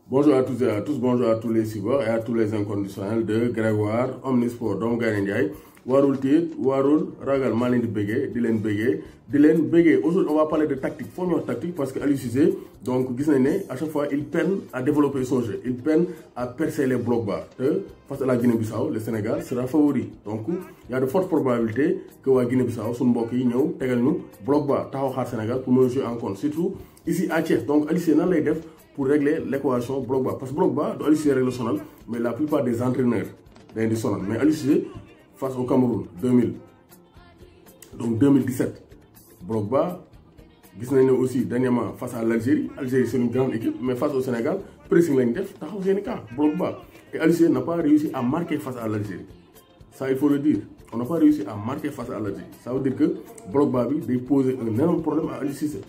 Bonjour à tous et à tous, bonjour à tous les cibles et à tous les inconditionnels de Grégoire Omnisport doomu Gaynde Ndiaye warul tiit warul ragal maa leen di bëggee di leen bëggee aujourd'hui on va parler de tactique faut ñu wax tactique parce que Aliou Cissé donc gis nañ ne à chaque fois il peine à développer son jeu, il peine à percer les blocs bas te face à la Guinée-Bissau le Sénégal sera favori donc il y a de fortes probabilités que waa Guinée-Bissau suñu mbokk yi ñëw tegal ñu bloc bas taxaw xaar Sénégal pour mën a jouer en compte surtout ici à Thiès. Donc Aliou Cissé nan lay def pour régler l'équation bloc bas parce que bloc bas du Aliou Cissé règle sonal mais la plupart des entraîneurs dañ di sonal mais Aliou Cissé face au Cameroun 2017 bloc bas gis nañ ne aussi dernièrement face à l'Algérie c'est une grande équipe mais face au Sénégal pressing lañ def taxaw seeni cas bloc bas et Aliou Cissé n'a pas réussi à marquer face à l'Algérie, ça il faut le dire, on n'a pas réussi à marquer face à l'Algérie. Ça veut dire que bloc bas bi day poser un énorme problème à Aliou Cissé.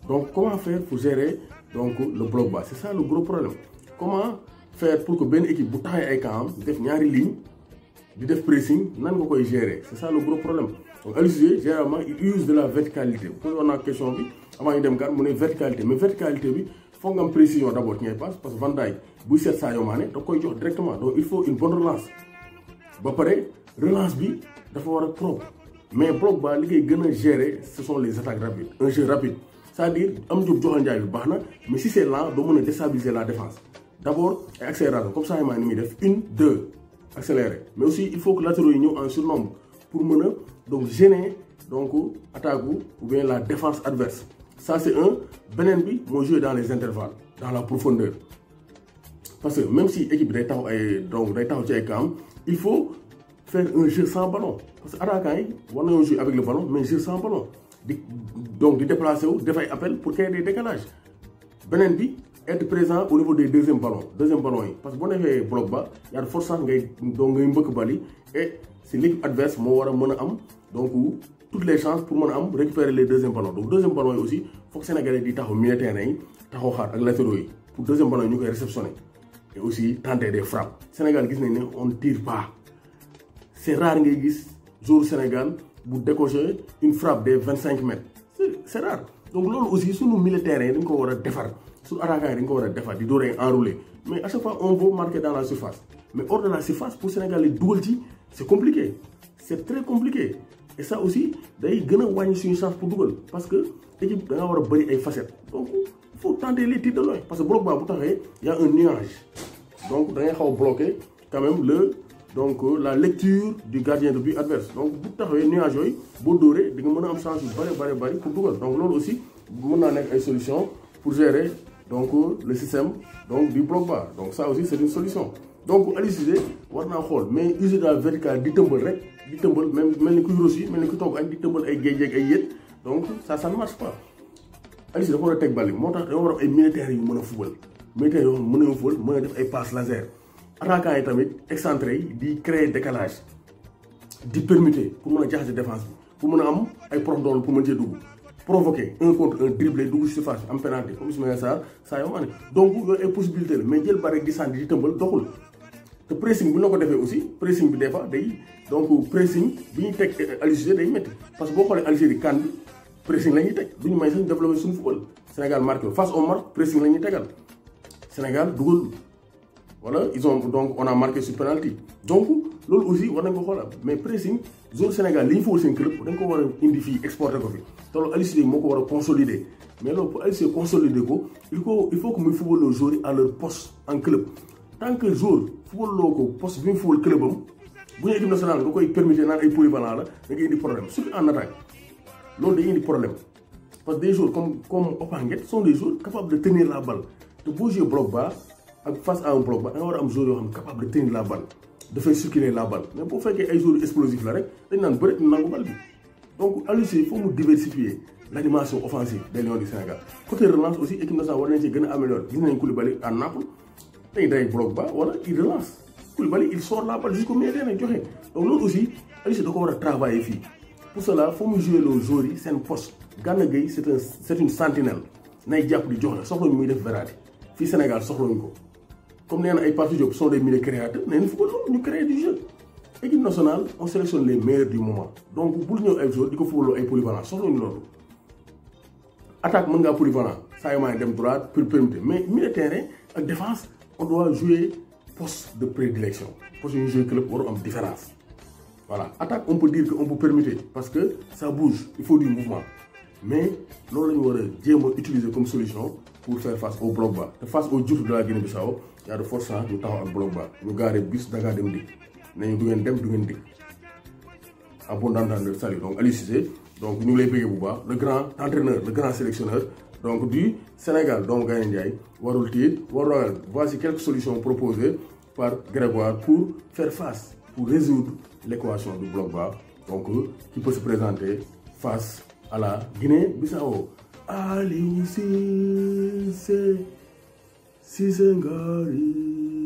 Donc comment faire pour gérer donc le bloc bas, c'est ça le gros problème. Comment faire pour que benn équipe bu taxee ay camp def ñaari ligne di def pressing nan nga koy gérer, c'est ça le gros problème. Donc Aliou Cissé généralement il use de la verticalité. Pour on a question bi avant ñu dem kat mu ne verticalité mais verticalité bi foog nga am précision d'abord ci ngay passe parce que Van Dijk buy seet Sadio Mané da koy jox directement donc il faut une bonne relance ba pare relance bi dafa war a propre mais bloc bas li koy gën a gérer ce sont les attaques rapides, un jeu rapide. C'est-à-dire am jub joxal njaay bi baax na mais si c'est lent doo mën a déstabiliser la défense. D'abord ay accélération comme ça ni muy def 1 2 accélérer mais aussi il faut que latéraux yi ñëw en surnombre pour mën a donc gêner donc attaque ou bien la défense adverse. Ça c'est un. Beneen bi moo jouer dans les intervalles dans la profondeur parce que même si équipe bi day taxaw ay donc day taxaw ci ay camp il faut faire un jeu sans ballon parce que attaquant yi war nañoo jouer avec le ballon mais jeu sans ballon. Donc di déplacer wu def ay appel pour créer des décalages. Beneen bi être présent au niveau des deuxième ballon yi parce que boo defee bloc bas y a de fortes chances ngay mbëkk bali et c'est l'équipe adverse moo war a mën a am donc toutes les chances pour mën a am récupérer les deuxième ballons. Donc deuxième ballon yi aussi foog Sénégalais di taxaw milieu terrain yi taxaw xaar ak latéraux yi pour deuxième ballon yi ñu koy réceptionner et aussi tenter des frappes. Sénégal gis nañ ne on ne tire pas, c'est rare ngay gis jour Sénégal bu décocher une frappe des 25 mètres, c'est rare. Donc loolu aussi sunu militaires yi dañ ko war a defar sunu attaquants yi dañ ko war a defar di dooree enrouler mais à chaque fois on veut marquer dans la surface mais hors de la surface pour Sénégal yi dugal ci c'est compliqué, c'est très compliqué et ça aussi day gën a wàññi suñu chance pour dugal parce que équipe da nga war a bëri ay facettes donc il faut tenter les tirs de loin parce que bloc bas bu taxee y a un nuage donc da ngay xaw a bloquer quand même donc la lecture du gardien de but adverse. Donc bu taxawee nuage yooyu boo dóoree di nga mën a am chance yu bëri pour dugal donc loolu aussi mën naa nekk ay solution pour gérer donc le système donc du bloc bas. Donc ça aussi c'est une solution. Donc Aliou Cissé war naa xool mais user de la verticale di tëmbal rek di tëmbal même mel ni kuy rosi mel ni kuy togg añ di tëmbal ay géej ak ay yët donc ça ne marche pas. Aliou Cissé dafa war a teg bal yi moo tax dafa war a ay militaires yu mën a fubal militaires yoo xam mën nañu fubal mën a def ay passes laser. Attaquants yi tamit excentré yi di créer décalage di permuter pour mën a jaxase défense bi pour mën a am ay prox doole pour mën cee dugg provoquer un contre un dribbler dugg ci surface am penalty comme Ismaïla Sarr Sadio Mané donc yooyu ay possibilité la mais jël ba rek di sànni di tëmbal doxul te pressing bu ñu la ko defee aussi pressing bi des fois day donc pressing bi ñuy teg Aliou Cissé day métti parce que boo xoolee Algérie CAN bi pressing la ñuy teg du ñu may sax ñu développer suñu football. Sénégal marqué face au Maroc pressing la ñuy tegal Sénégal dugal. Voilà, donc on a marqué sur penalty. Donc loolu aussi war nañ ko xoolal mais pressing zone Sénégal li ñu fa war seen club dañ ko war a indi fii exporter ko fi te loolu Aliou Cissé moo ko war a consolider mais loolu pour Aliou Cissé consolider ko il faut que muy football les joueurs à leur poste en club. Tant que joueur football loo ko poste bi mu football club am bu ñu équipe nationale nga koy permettre naan ay polyvalent la da ngay indi problème surtout en attaque loolu day indi problème parce que des joueurs comme Opanguet sont des joueurs capables de tenir la balle te boo jouer bloc bas. ak face à un bloc ba da nga war a am joueur yoo xam ne capable de tenir la balle dafay circuler la balle mais boo fekkee ay joueurs explosifs la rek dañ naan bëri nangu balle bi donc Aliou Cissé il faut mu diversifier l'animation offensive des Lions du Sénégal. Côté relance aussi équipe nationale war nañ ci gën a améliorer gis nañ Koulibaly à Naples dañ day bloc bas wala il relance Koulibaly il sort la balle jusqu'au milieu nañ joxe donc loolu aussi Aliou Cissé da ko war a travailler fii pour cela faut mu jouer les joueurs yi seen poste. Gana Gueye c'est une sentinelle nay jàpp di joxe soxla ñu muy def Verratti fii Sénégal soxlañu ko. Comme nee na ay Pathé Diop sont des milieux créateurs nee na football ñu créer du jeu équipe nationale on sélectionne les meilleurs du moment donc bul ñëw ay joueurs di ko footballoo ay polyvalent soxlañu loolu attaque mën ngaa polyvalent Sadio Mané dem droite pour permettre mais milieu terrain En défense, on doit jouer poste de prédilection. Poste de jouer club, on a une différence. Voilà. Attaque, on peut dire qu'on peut permettre parce que ça bouge, il faut du mouvement. Mais nous devons utiliser comme solution pour faire face au bloc bas. Face au Diouf de la Guinée-Bissau, il y a de fortes chances de temps au bloc bas. Nous garder bus Dakar dem dik. Nous devons dik. À bon entendeur, salut. Donc Ali Cissé, donc nous les payons Bouba, le grand entraîneur, le grand sélectionneur donc du Sénégal, donc Gaye Ndiaye, Warul Tid, Warul. Voici quelques solutions proposées par Grégoire pour faire face, pour résoudre l'équation du bloc bas, donc qui peut se présenter face à la Guinée-Bissau. Ali Cissé, Cissé Ngari.